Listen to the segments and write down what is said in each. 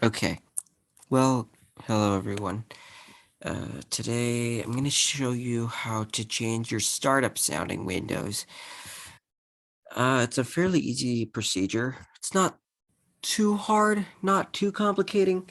Okay, well, hello everyone. Today I'm going to show you how to change your startup sounding windows. It's a fairly easy procedure. It's not too hard, not too complicating.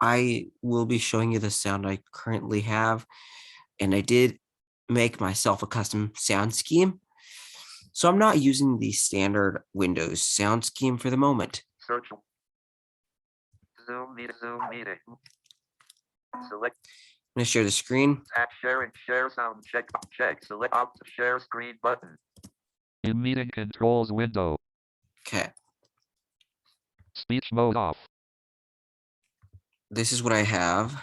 I will be showing you the sound I currently have, and I did make myself a custom sound scheme. So I'm not using the standard Windows sound scheme for the moment. Search. Zoom meeting. Select. I'm going to share the screen. Tap sharing, share sound, check. Select out the share screen button. In meeting controls window. Okay. Speech mode off. This is what I have.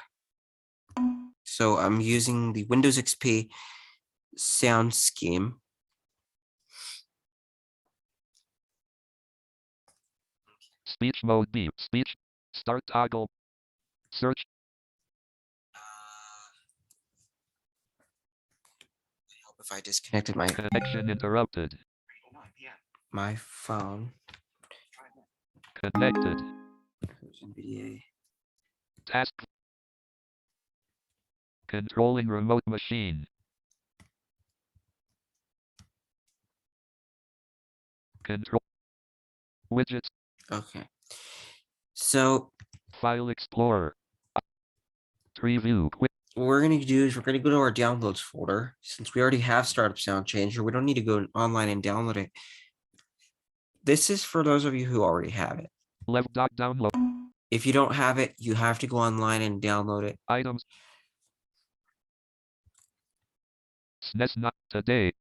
So I'm using the Windows XP sound scheme. Speech mode B. Speech. Start toggle. Search. Help if I disconnected my connection interrupted. My phone. Connected. NVDA. Task. Controlling remote machine. Control. Widgets. Okay. So File Explorer. Tree view. what we're going to do is we're going to go to our downloads folder. Since we already have Startup Sound Changer, we don't need to go online and download it. This is for those of you who already have it. Left dot download. If you don't have it, you have to go online and download it. Items. SNES not today.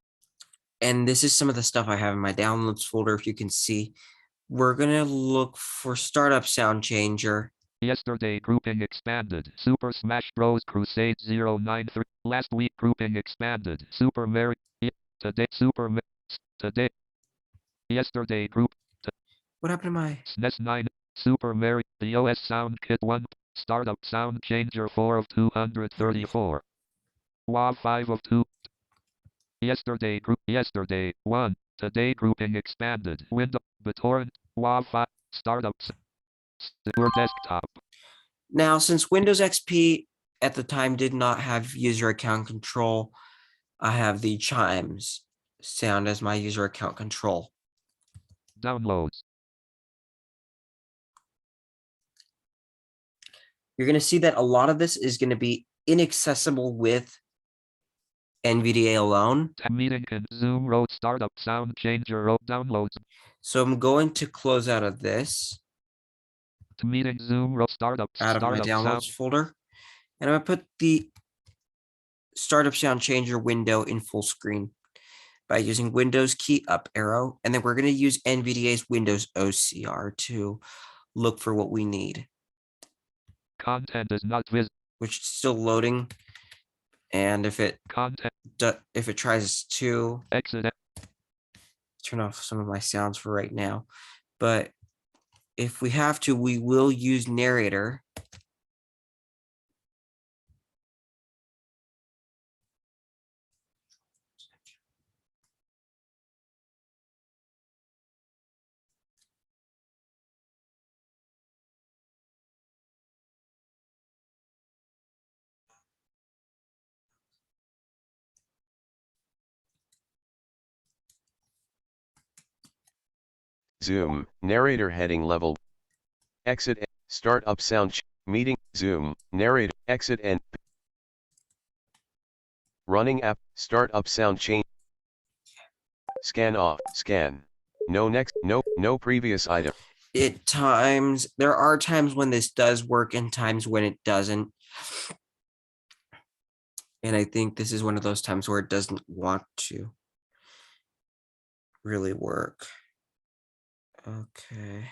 And this is some of the stuff I have in my downloads folder. If you can see, we're going to look for Startup Sound Changer. Yesterday grouping expanded. Super Smash Bros. Crusade 093. Last week grouping expanded. Super Mario. Today today. Yesterday group. What happened to my SNES 9. Super Mario. The OS Sound Kit 1. Startup Sound Changer 4 of 234. WAV 5 of 2. Yesterday group. Yesterday 1. Today grouping expanded. Window. BitTorrent. WAV 5. Startups. Or desktop. Now, since Windows XP at the time did not have user account control, I have the chimes sound as my user account control. Downloads. You're going to see that a lot of this is going to be inaccessible with NVDA alone. Meeting and Zoom wrote Startup Sound Changer wrote downloads. So I'm going to close out of this. Meeting Zoom wrote Startup out of my downloads folder. And I'm going to put the Startup Sound Changer window in full screen by using Windows key up arrow. And then we're going to use NVDA's Windows OCR to look for what we need. Content is not visible. Which is still loading. And if it tries to exit, turn off some of my sounds for right now, but if we have to, we will use narrator. Zoom, narrator heading level. Exit, start up sound, meeting, Zoom, narrator, exit and running app, start up sound change. Scan off, scan. No next, no previous item. There are times when this does work and times when it doesn't. And I think this is one of those times where it doesn't want to really work. Okay.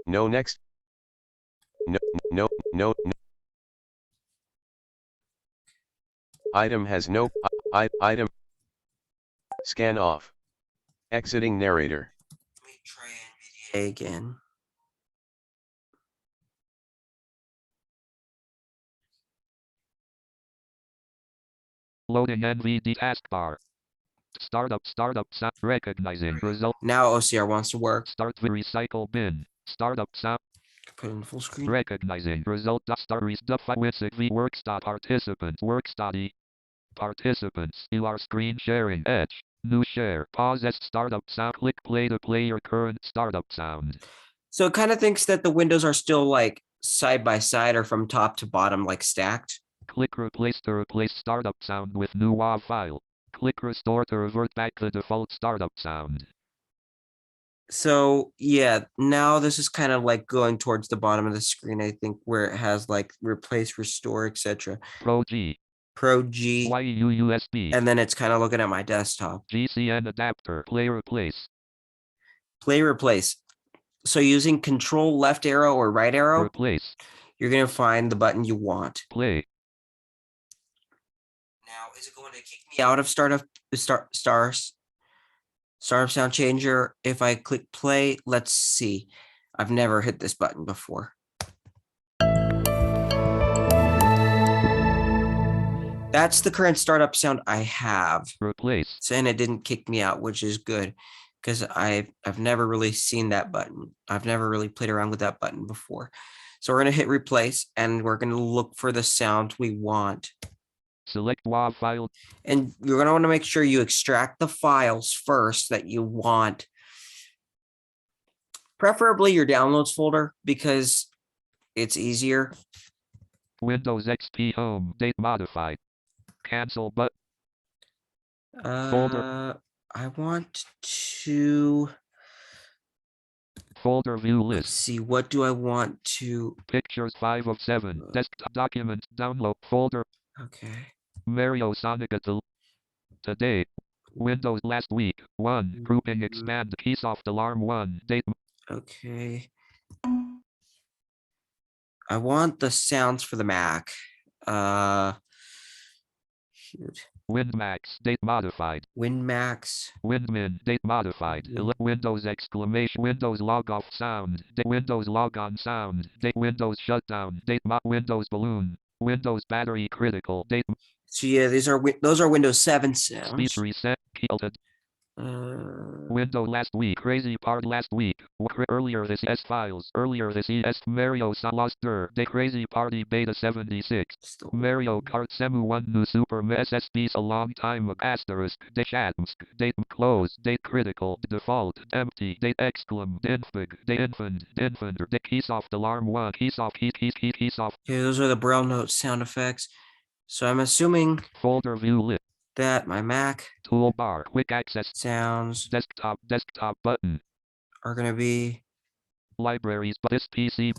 No next. No. Item has no item. Scan off. Exiting narrator. Let me try NVDA again. Loading NVD taskbar. Startup sound. Recognizing result. Now OCR wants to work. Start the recycle bin. Startup sound. Put it in full screen. Recognizing result. Start v works. Participant works. Participants. You are screen sharing. Edge. New share. Pause as startup sound. Click play to play your current startup sound. So it kind of thinks that the windows are still like side by side or from top to bottom, like stacked. Click replace to replace startup sound with new WAV file. Click restore to revert back the default startup sound. So yeah, now this is kind of like going towards the bottom of the screen, I think, where it has like replace, restore, etc. Pro G. Pro G. YU USB. And then it's kind of looking at my desktop. GCN adapter. Play replace. Play replace. So using control left arrow or right arrow, replace. You're going to find the button you want. Play. Now, is it going to kick me out of startup sound changer if I click play? Let's see. I've never hit this button before. That's the current startup sound I have. Replace. And it didn't kick me out, which is good because I've never really seen that button. I've never really played around with that button before. So we're going to hit replace and we're going to look for the sound we want. Select WAV file. And you're going to want to make sure you extract the files first that you want. Preferably your downloads folder because it's easier. Windows XP home date modified. Cancel button. Folder. I want to folder view list. Let's see, what do I want to? Pictures 5 of 7. Desktop documents. Download folder. Okay. Mario Sonic today. Windows last week. 1. Grouping expand. Keysoft alarm 1. Date. Okay. I want the sounds for the Mac. Shoot. WinMax date modified. WinMax. WinMin date modified. Windows exclamation. Windows log off sound. Windows log on sound. Windows shutdown. Windows balloon. Windows battery critical. So yeah, those are Windows 7 sounds. Speech reset. Window last week. Crazy part last week. Earlier this S files. Earlier this ES Mario lost Day Crazy Party Beta 76. Mario Kart Semu 1 New Super SSBs a long time of asterisk. Date date close. Date critical. Default. Empty. Date exclam. Infig. Date infant. Date Keysoft alarm 1. Keysoft. Keysoft. Okay, those are the Braille note sound effects. So I'm assuming folder view list. That my Mac toolbar quick access sounds desktop button are going to be libraries, but this PC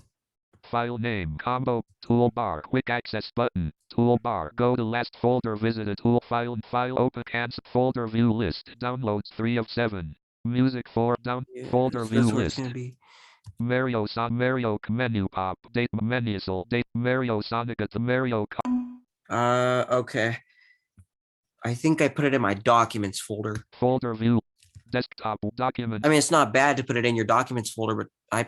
file name combo toolbar quick access button toolbar go to last folder visited tool file open cancel folder view list downloads 3 of 7 music 4 down folder view list Mario menu pop date Menisal date Mario Sonic at the Mario okay. I think I put it in my documents folder. Folder view, desktop documents. I mean, it's not bad to put it in your documents folder, but I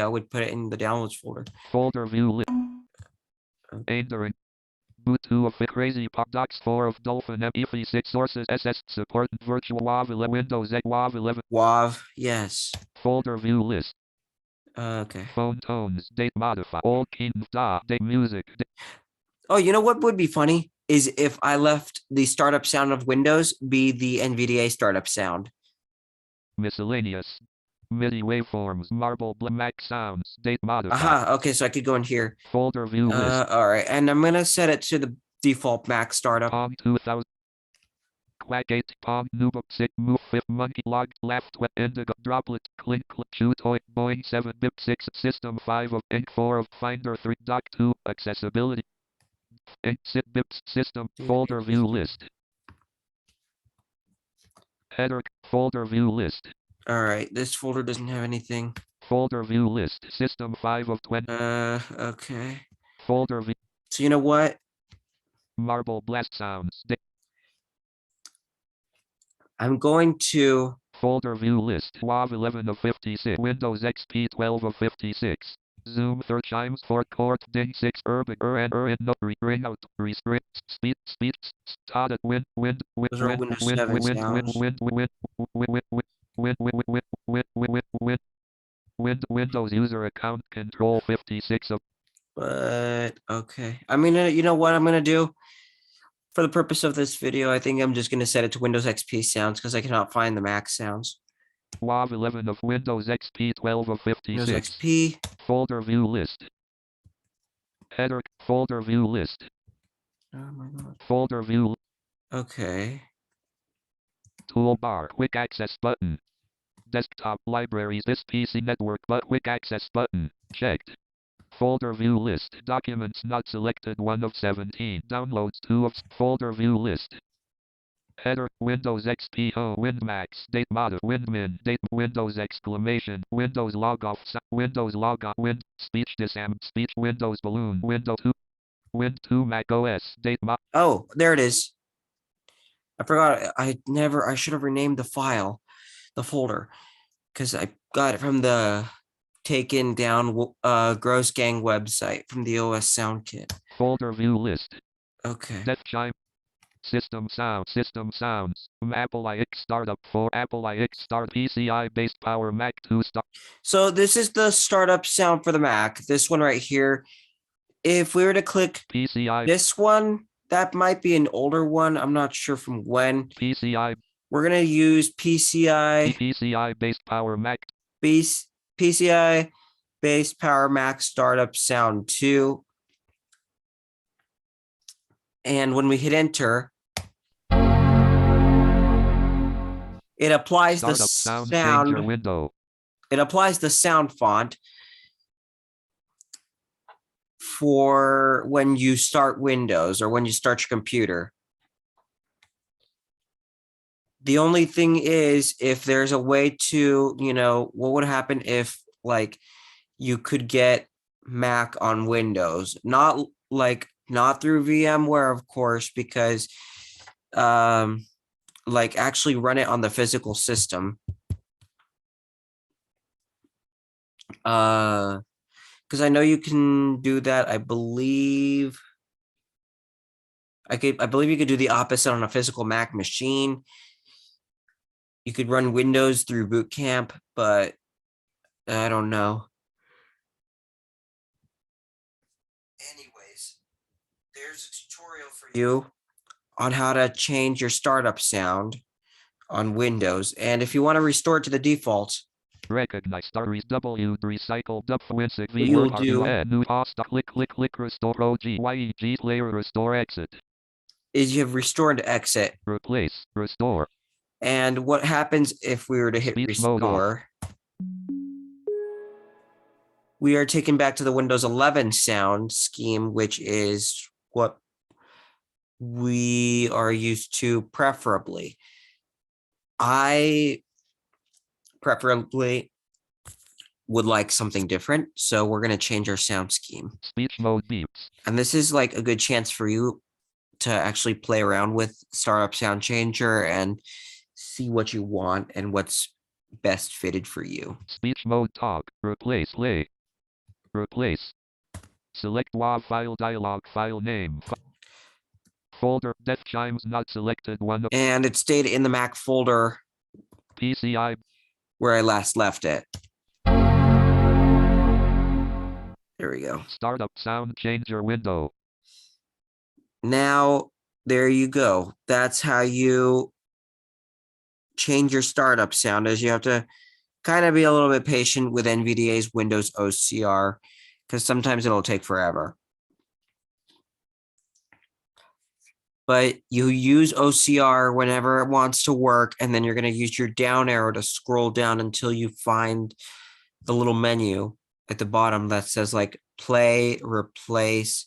would put it in the downloads folder. Folder view list. Entering. Boot 2 of Crazy Pop Docs 4 of Dolphin MP 6 sources SS support virtual WAV 11 Windows 8 WAV 11. WAV, yes. Folder view list. Okay. Phone tones, date modify, old key, date music. Oh, you know what would be funny? Is if I left the startup sound of Windows be the NVDA startup sound. Miscellaneous. MIDI waveforms, marble Mac sounds, date modified. Aha, okay, so I could go in here. Folder view list. All right, and I'm going to set it to the default Mac startup. Pong 2000. Quack 8, Pong, Nubuk 6, Move 5, Monkey, Log, Left, Wet, Indigo, Droplet, Clink, Chew, Toy, Boeing 7, BIP 6, System 5 of Ink 4 of Finder 3, Doc 2, Accessibility. Exit bips system folder view list. Header folder view list. All right, this folder doesn't have anything. Folder view list. System 5 of 20. Okay. Folder view. So you know what? Marble blast sounds. I'm going to folder view list. WAV 11 of 56. Windows XP 12 of 56. Zoom 3 chimes 4 court ding 6 urban in no ring out restrict speed started wind Those are all Windows 7 sounds. Windows user account control 56 of But okay. I mean, you know what I'm gonna do? For the purpose of this video, I think I'm just gonna set it to Windows XP sounds because I cannot find the Mac sounds. WAV 11 of Windows XP 12 of Windows 56. XP. Folder view list. Header folder view list. Oh my god. Folder view. Okay. Toolbar quick access button. Desktop libraries this PC network but quick access button. Checked. Folder view list. Documents not selected 1 of 17. Downloads 2 of folder view list. Header Windows XP WinMax date mod WinMin date Windows exclamation Windows log off Windows log off Wind speech disam speech Windows balloon Window 2 Win 2 Mac OS date mod. Oh, there it is. I forgot. I should have renamed the file, the folder, because I got it from the taken down Gross Gang website from the OS Sound Kit. Folder view list. Okay. Death chime. System sounds. Apple iX startup for Apple iX start PCI based power Mac 2 start. So this is the startup sound for the Mac. This one right here. If we were to click PCI this one, that might be an older one. I'm not sure from when. PCI. We're gonna use PCI based power Mac. PCI based Power Mac startup sound 2. And when we hit enter, it applies Startup the sound changer window. It applies the sound font for when you start Windows or when you start your computer. The only thing is, if there's a way to, what would happen if like you could get Mac on Windows, not through VMware, of course, because actually run it on the physical system. Because I know you can do that. I believe you could do the opposite on a physical Mac machine. You could run Windows through Boot Camp, but I don't know. Anyways, there's a tutorial for you on how to change your startup sound on Windows. And if you want to restore it to the default, recognize stories W recycle W what you'll do new host click restore OGYEG player restore exit is you have restore and exit. Replace restore. And what happens if we were to hit Speech mode off. restore? We are taken back to the Windows 11 sound scheme, which is what we are used to preferably. I preferably would like something different, so we're going to change our sound scheme. Speech mode beeps. And this is like a good chance for you to actually play around with Startup Sound Changer and see what you want and what's best fitted for you. Speech mode talk. Replace lay. Replace. Select WAV file dialog file name. Folder death chimes not selected 1. And it stayed in the Mac folder PCI where I last left it. There we go. Startup sound changer window. Now, there you go. That's how you change your startup sound, as you have to kind of be a little bit patient with NVDA's Windows OCR, because sometimes it'll take forever. But you use OCR whenever it wants to work, and then you're going to use your down arrow to scroll down until you find the little menu at the bottom that says like play, replace,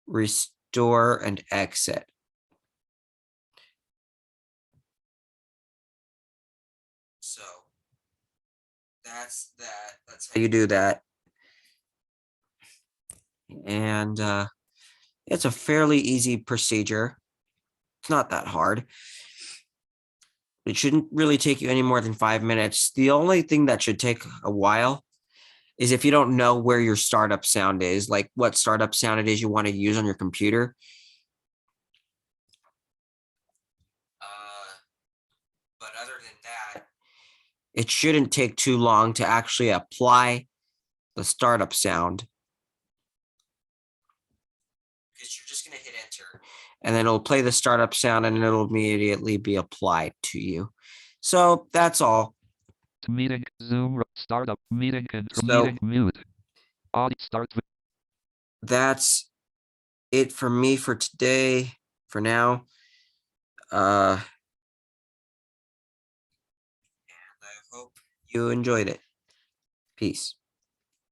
restore, and exit. So that's that. That's how you do that. And it's a fairly easy procedure. It's not that hard. It shouldn't really take you any more than 5 minutes. The only thing that should take a while is if you don't know where your startup sound is, like what startup sound it is you want to use on your computer. But other than that, it shouldn't take too long to actually apply the startup sound. Because you're just going to hit enter and then it'll play the startup sound and it'll immediately be applied to you. So that's all. Meeting, Zoom, startup, meeting, So meeting, mute. Audio start. That's it for me for today, for now. I hope you enjoyed it. Peace.